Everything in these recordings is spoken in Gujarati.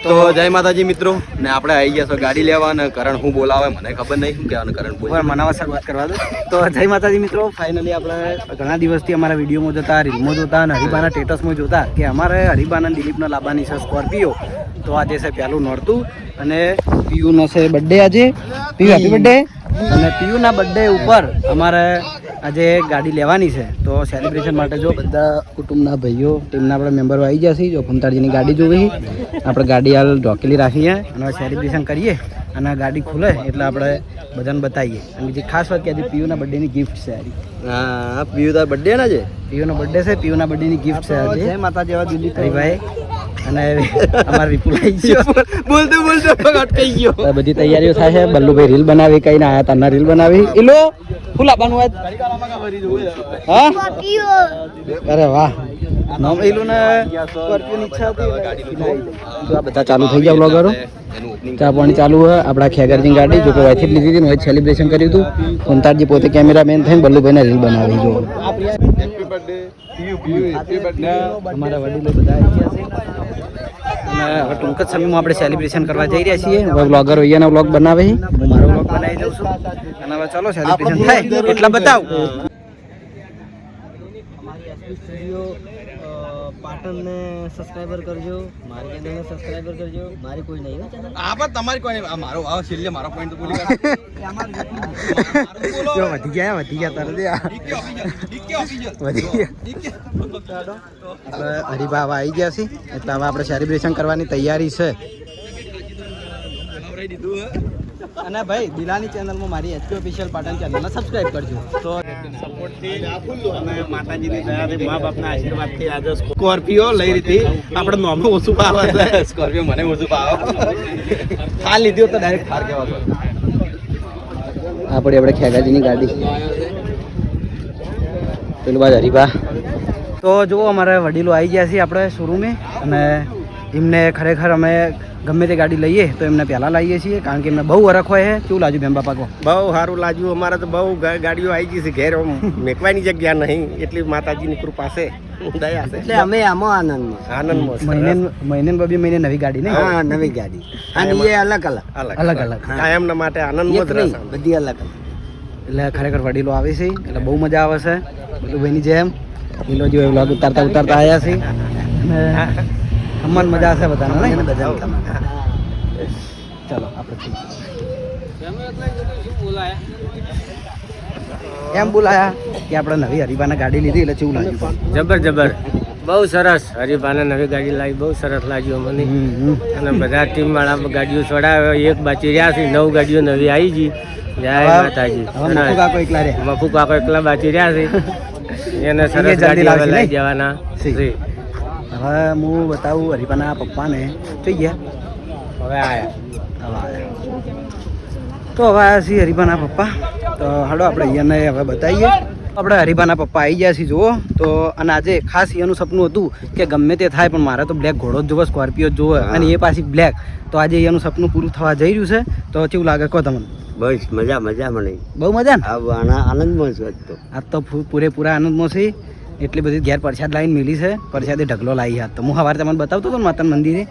તો જય માતાજી મિત્રો ને આપણે આવી ગયા છો ગાડી લેવા અને કરણ હું બોલાવે મને ખબર નહીં શું કહેવાનું કરણ બોલ મનાવા સર વાત કરવા દો. તો જય માતાજી મિત્રો, ફાઇનલી આપણે ઘણા દિવસથી અમારા વિડીયોમાં જોતા, રીલમાં જોતા અને હરિબાના સ્ટેટસમાં જોતા કે અમારે હરિબાના દિલીપના લાવવાની છે સ્કોર્પિયો. તો આજે છે પહેલું નોરતું અને પીયુનો છે બર્થડે આજે. Piyu happy birthday. અને પીયુના બર્થડે ઉપર અમારે આજે ગાડી લેવાની છે. તો સેલિબ્રેશન માટે જો બધા કુટુંબના ભાઈઓ ટીમના આપણે મેમ્બરો આવી ગયા છે. જો ભમતાજીની ગાડી જોવી, આપણે ગાડી હાલ ઢોકેલી રાખીએ અને સેલિબ્રેશન કરીએ અને ગાડી ખુલે એટલે આપણે બધાને બતાવીએ. અને બીજી ખાસ વાત કે આજે પીયુના બર્થડેની ગિફ્ટ છે. હા, પીયુ તાર બર્થડે ના છે? પીયુનો બર્થડે છે, પીયુના બર્થડેની ગિફ્ટ છે આજે. જય માતાજી એવા દિલીપ ભાઈ અને અમારા વિપુલ આવી ગયો. બોલતો અટકાઈ ગયો. બધી તૈયારીઓ થાય છે. બલ્લુભાઈ રીલ બનાવી, કઈ ના આયા તારના રીલ બનાવી. એલો ફૂલ આપવાનું હોય. હા, અરે વાહ. નામ એલું ને સ્કોર્પિયોની ઈચ્છા હતી. તો આ બધા ચાલુ થઈ ગયા બ્લોગરો. ચા પાણી ચાલુ હોય. આપણા ખેગરજી ગાડી જો કે વાયથી લીધી હતી ને સેલિબ્રેશન કર્યું હતું. ફોનતારજી પોતે કેમેરામેન થઈને બલ્લુભાઈને રીલ બનાવી. જો અમારા વડીલો બધા આવી ગયા છે અને હવે ટૂંક જ સમયમાં આપણે સેલિબ્રેશન કરવા જઈ રહ્યા છીએ. હવે બ્લોગર અહીંયાનો બ્લોગ બનાવે, હું મારો બ્લોગ બનાવી દઉં છું અને હવે ચાલો સેલિબ્રેશન થાય એટલા બતાવ. પાટણને સબસ્ક્રાઇબર કરજો, મારી ચેનલને સબસ્ક્રાઇબર કરજો. મારી કોઈ નહીં ચેનલ. આ પણ તમારી કોઈ નહીં. મારો આવો છેલ્લે મારો પોઈન્ટ તો બોલી જો વધી ગયા તરત વધી ગયા. હરિભા આવી ગયા છે એટલે હવે આપણે સેલિબ્રેશન કરવાની તૈયારી છે. અને ભાઈ દિલાની ચેનલમાં મારી એચપી ઓફિશિયલ પાટણ ચેનલને સબસ્ક્રાઇબ કરજો. તો સપોર્ટથી અને માતાજીની દયાથી મા બાપના આશીર્વાદથી આજે સ્કોર્પિયો લઈ હતી. આપણે નોમનું ઓછું ભાવે છે. સ્કોર્પિયો મને ઓછું ભાવ. થાર લીધી તો ડાયરેક્ટ થાર કહેવાતો. આપણે ખેગાજીની ગાડી પેલું બાદ હરિભા. તો જુઓ અમારા વડીલો આવી ગયા છે આપણે શોરૂમે અને એમને ખરેખર અમે ગમે તે ગાડી લઈએ તો એમને પહેલાં લાવીએ છીએ કારણ કે એમને બહુ વરખ હોય છે. કેવું લાગ્યું બેન બાપા? બહુ સારું લાગ્યું. અમારે તો બહુ ગાડીઓ આવી ગઈ છે ઘેર, મેકવાની જગ્યા નહીં એટલી માતાજીની કૃપા છે, દયા છે. એટલે અમે આમાં આનંદમાં મહિને બબે મહિને નવી ગાડી ને. હા, નવી ગાડી અને એ અલગ કાયમના માટે આનંદમાં જ રહેશે, બધી અલગ એટલે ખરેખર વડીલો આવે છે એટલે બહુ મજા આવે છે. બધું ભાઈની જેમ લીલો જો વ્લોગ ઉતારતા આવ્યા છે અમને મજા આવશે બધાને. ચાલો આપણે એમ બોલાયા કે આપણે નવી હરિભાને ગાડી લીધી એટલે કેવું લાગ્યું? જબર બહુ સરસ. હરિભાને નવી ગાડી લાવી, બહુ સરસ લાગ્યું મને. અને બધા ટીમ વાળા ગાડીઓ ચડાવે, એક બાકી રહ્યા છે, 9 ગાડીઓ નવી આવી ગઈ. જય માતાજી. મફુ કાકો એકલા બાકી રહ્યા છે, એને સરસ ગાડી લઈ જવાના. હવે હું બતાવું હરિભાના પપ્પાને થઈ ગયા. હવે આયા તો હવે આવ્યા છીએ હરિભાના પપ્પા. તો હાલો આપણે અહીંયાને હવે બતાવીએ. આપણે હરિભાના પપ્પા આવી ગયા છીએ જુઓ. તો અને આજે ખાસ એનું સપનું હતું કે ગમે તે થાય પણ મારે તો બ્લેક ઘોડો જ જોવે, સ્કોર્પિયો જ જોવે અને એ પાછી બ્લેક. તો આજે એનું સપનું પૂરું થવા જઈ રહ્યું છે. તો કેવું લાગે કહો તમને? બસ મજા મને બહુ મજા ને? આનંદમાં છું આજ તો પૂરેપૂરા આનંદમાં છે. એટલી બધી ઘેર પ્રસાદ લાવીને મિલી છે. પ્રસાદે ઢગલો લાવી હાથ. તો હું સવારે તમને બતાવતો હતો ને માતાના મંદિરે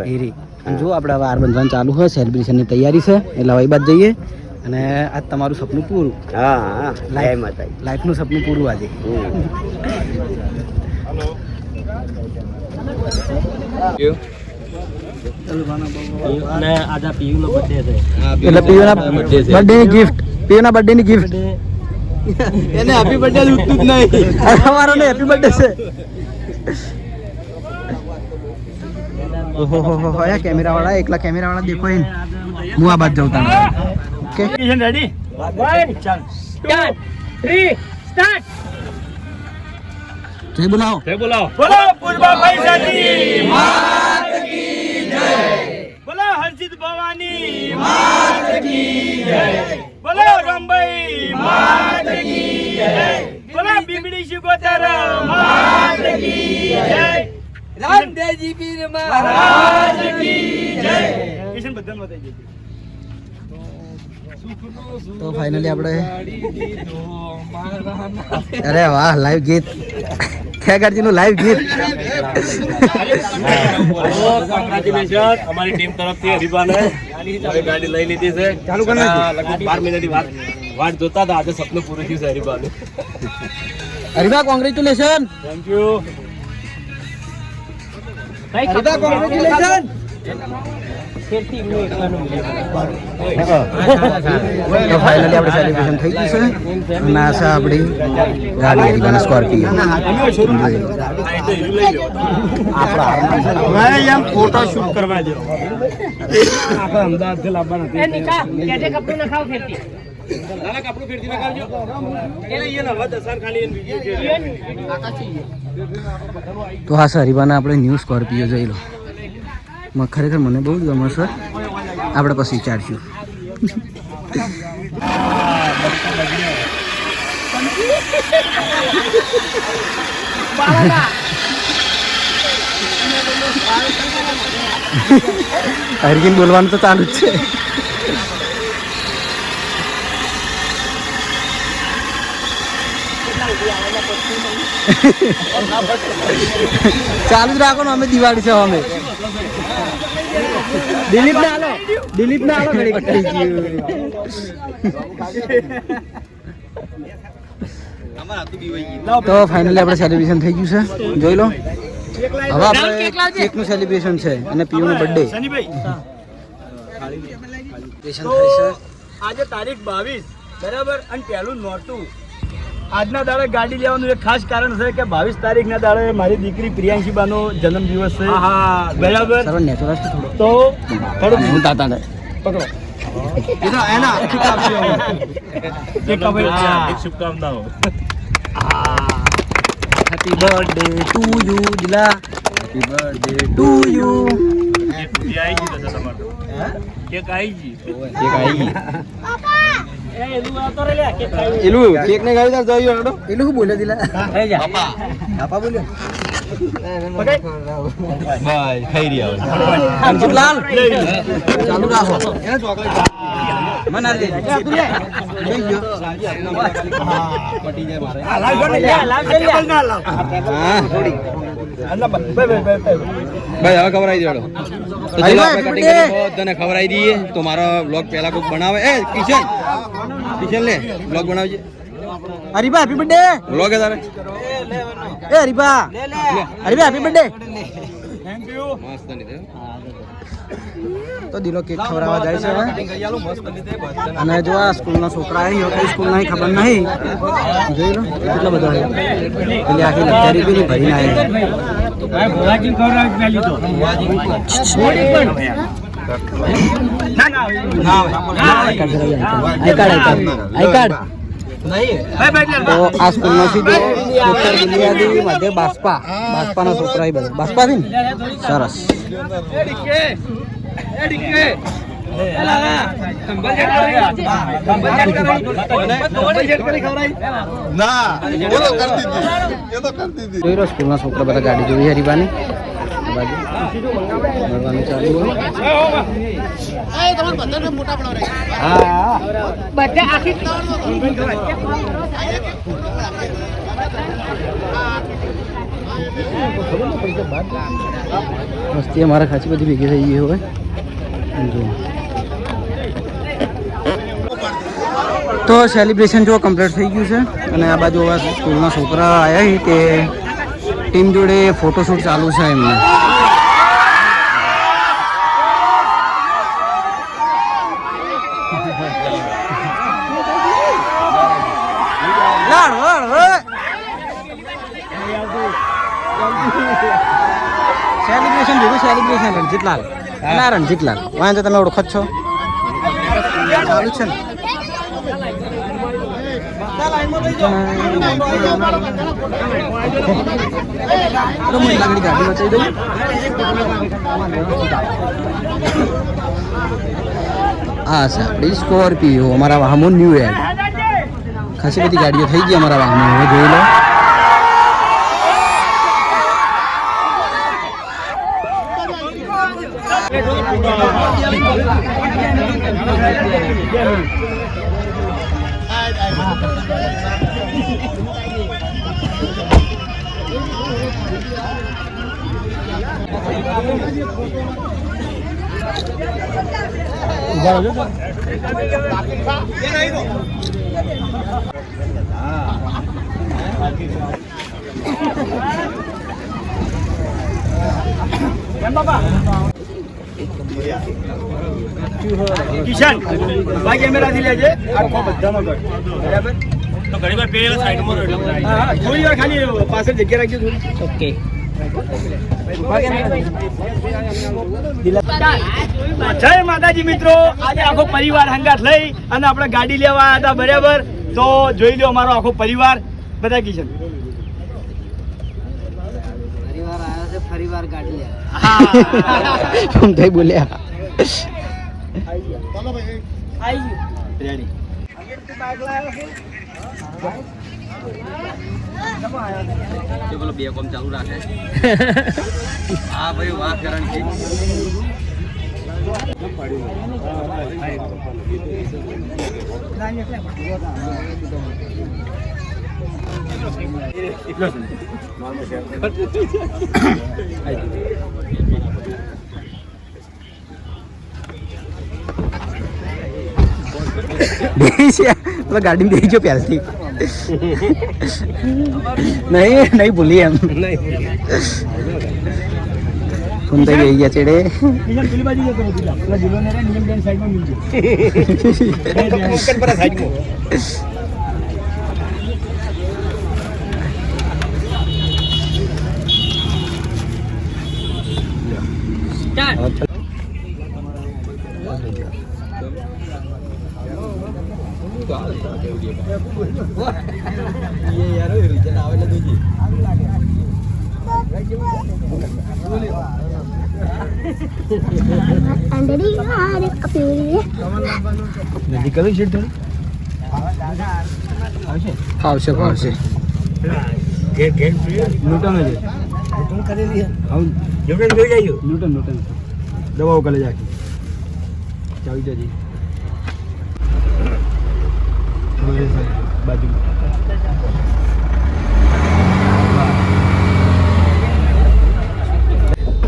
હીરી. જો આપણે હવે હાર બંધવાનું ચાલુ હોય, સેલિબ્રેશનની તૈયારી છે એટલે હવે બાદ જઈએ અને આજ તમારું સપનું પૂરું. હા, લાઈફનું સપનું પૂરું આજે. આજે પીયુનો બર્થડે છે એટલે પીયુના બર્થડેની ગિફ્ટ, પીયુના બર્થડેની ગિફ્ટ. એને હેપી બર્થડે ઉઠતું જ નહીં. અમારો ને હેપી બર્થડે છે. ઓહો કેમેરા વાળા, એકલા કેમેરા વાળા દેખો એને. હું આ બાદ જાઉં તાને. ઓકે રેડી 1 ચાલ 3 સ્ટાર્ટ. જય બોલાવો. બોલો પૂર્વા પૈસાજી માત કી જય. બોલો હર્ષિત ભવાની માત કી જય. બોલો રંભાઈ માત કી જય. બોલો બીબડી શિકોતર માત કી જય. રામદેવજી પીર મહારાજ કી જય. કિશન બધાને બતાવી દેજો. તો ફાઇનલી આપણે અરે વાહ લાઈવ ગીત ખેગારજીનું લાઈવ ગીત. કોંગ્રેચ્યુલેશન અમારી ટીમ તરફથી હરીબાને હવે ગાડી લઈ લીધી છે. ચાલુ કરી લગભગ 12 મહિનાથી વાટ જોતા હતા, આજે સપનું પૂરું થયું છે હરીબાનું. Hariba congratulation. Thank you. Hariba congratulation. તો ફાઇનલી આપણે સેલિબ્રેશન થઈ ગયું છે અને આ છે આપણી ગાડી હરીબાના સ્કોર્પિયો. ફોટો શૂટ કરવા દો. અમદાવાદથી લાવવાના તો હા સર હરીબાના આપણે ન્યૂ સ્કોર્પિયો જોઈ લો. ખરેખર મને બહુ જ ગમે સર. આપણે પછી વિચારશું. હરકીન બોલવાનું તો ચાલુ જ છે. ચાલુ જ રાખો ને, અમે દિવાળી છે અમે. દિલીપ ને હાલો, દિલીપ ને હાલો. તો ફાઇનલી આપણે સેલિબ્રેશન થઈ ગયું છે, જોઈ લો. હવે આપણે કેકનું સેલિબ્રેશન છે અને પીયુનો બર્થડે. આજે તારીખ 22 બરાબર અને પહેલું નોરતું. આજના દાડે ગાડી લેવાનું એક ખાસ કારણ છે કે 22 તારીખના દાડે મારી દીકરી પ્રિયાંશીબાનો જન્મદિવસ છે. બરાબર તો હું તાતા ને પકડો શુભકામનાઓ. Happy birthday to you Dila. Happy birthday to you. Cake આવી ગઈ. એલું કેક ને ગાડી તાર જોયો હેડો. એલું શું બોલ્યો દિલા? પાપા બોલ્યો. બાય ખાઈ રહ્યા અંકિતલાલ ચાલુ રાખો. મના દે ભાઈ હવે ખવડાવી દેડો. તો ચલો આપણે કટિંગ કરી બધાને ખવડાવી દઈએ. તો મારો બ્લોગ પહેલા કોક બનાવે. એ કિશન લે બ્લોગ બનાવજે. Hariba happy birthday. બ્લોગ હે તારે? એ હરીબા હરીબા હેપી બર્થડે. મસ્ત નહીં તો દિલો કેક ખવડાવવા જાય છે હવે. અને જો આ સ્કૂલના છોકરા આવ્યા, કઈ સ્કૂલ નહીં ખબર નહીં. જોઈ લો કેટલા બધા પેલી આખી લક્ઝરી પેલી ભરીને તો આ સ્કૂલનો સીધો ઉત્તર બુનિયાદી મધ્ય બાસ્પાના છોકરા એ બધા બાસ્પા થી ને સરસ. જોઈ લો સ્કૂલના છોકરા બધા ગાડી જોઈ હરીબાની મળવાનું ચાલુ હોય. મસ્તી અમારે ખાસી બધી ભેગી થઈ ગઈ હોય. તો સેલિબ્રેશન જો કમ્પ્લીટ થઈ ગયું છે અને આ બાજુ સ્કૂલના છોકરા આવ્યા તે ટીમ જોડે ફોટોશૂટ ચાલુ છે એમને. સેલિબ્રેશન જોયું સેલિબ્રેશન રણજીતલાલ ના રણજીતલાલ વાંચો તમે ઓળખો છો ચાલુ છે ને. ગાડી બચાવી દઉં. હા છે આપણી સ્કોર્પિયો અમારા વાહનો ન્યૂ એડ. ખાસી બધી ગાડીઓ થઈ ગઈ અમારા વાહનો. હવે જોઈ લો. કિશન ભાઈ કેમેરાથી લેજે આખો બધાનો ગઢ બરાબર તો ઘણી વાર પેલા સાઈડમાં હા થોડી વાર ખાલી પાછળ જગ્યા રાખજો થોડી ઓકે જય માતાજી મિત્રો, આજે આખો પરિવાર હંગાથ લઈ અને આપણે ગાડી લેવા આવ્યા હતા બરાબર. તો જોઈ લો અમારો આખો પરિવાર બધા કિશન પરિવાર આવ્યો છે, ફરીવાર ગાડી લે. હા થઈ બોલ્યા રેડી બોલો બે કોમ ચાલુ રાખે. હા ભાઈ વાહ કરણ છે. ગાડી બેસી જો પહેલથી નહીં ભૂલી એમ ફોન થઈ ગઈ ગયા ચેડે પેલી બાજુ જતો નથી પેલા જિલ્લો ને નિયમ બેન સાઈડમાં મિલજો પર સાઈડમાં નજીક કરી છે થોડી આવશે ન્યૂટન જ ન્યૂટન કરેલી ન્યૂટન જોઈ જાય ન્યૂટન દવાઓ કરે જાય ચાવી જજી બાજુ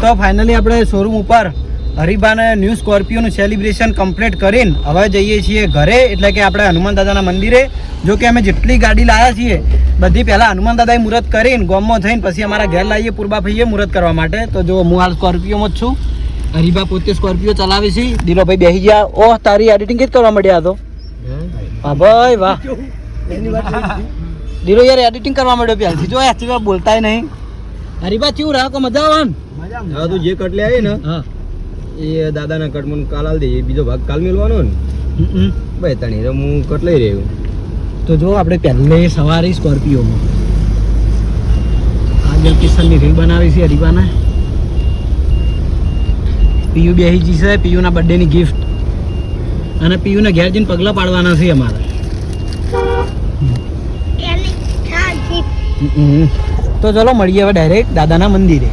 તો ફાઇનલી આપણે શોરૂમ ઉપર હરિબાને ન્યૂ સ્કોર્પિયોનું સેલિબ્રેશન કમ્પ્લીટ કરીને હવે જઈએ છીએ ઘરે, એટલે કે આપણે હનુમાન દાદાના મંદિરે. જો કે અમે જેટલી ગાડી લાવ્યા છીએ બધી પહેલાં હનુમાન દાદાએ મુહૂર્ત કરીને ગોમમાં થઈને પછી અમારા ઘેર લાવીએ પૂર્બા ભાઈએ મુહૂર્ત કરવા માટે. તો જો હું હાલ સ્કોર્પિયોમાં જ છું, હરિભા પોતે સ્કોર્પિયો ચલાવે છે. દિલોભાઈ બેસી ગયા. ઓહ તારી એડિટિંગ જ કરવા મળ્યા તો. હા ભાઈ વાહ દિલો યાર એડિટિંગ કરવા મળ્યો પહેલથી. જો એથી બોલતાય નહીં. હરિભા કેવું રાખો મજા આવે ને? હવે તું જે કટ લે આવી ને હા એ દાદાના કટ મને કાલ આલ દે, બીજો ભાગ કાલ મેળવાનો ને ભાઈ તાણી હું કટ લઈ રહ્યો. તો જો આપણે પહેલે સવારે સ્કોર્પિયોમાં આજે કિશનની રીલ બનાવી છે હરિબાના. પીયુ બેહી જી છે, પીયુના બર્થડેની ગિફ્ટ, અને પીયુને ઘેર જઈને પગલાં પાડવાના છે અમારે. તો ચલો મળીએ હવે ડાયરેક્ટ દાદાના મંદિરે.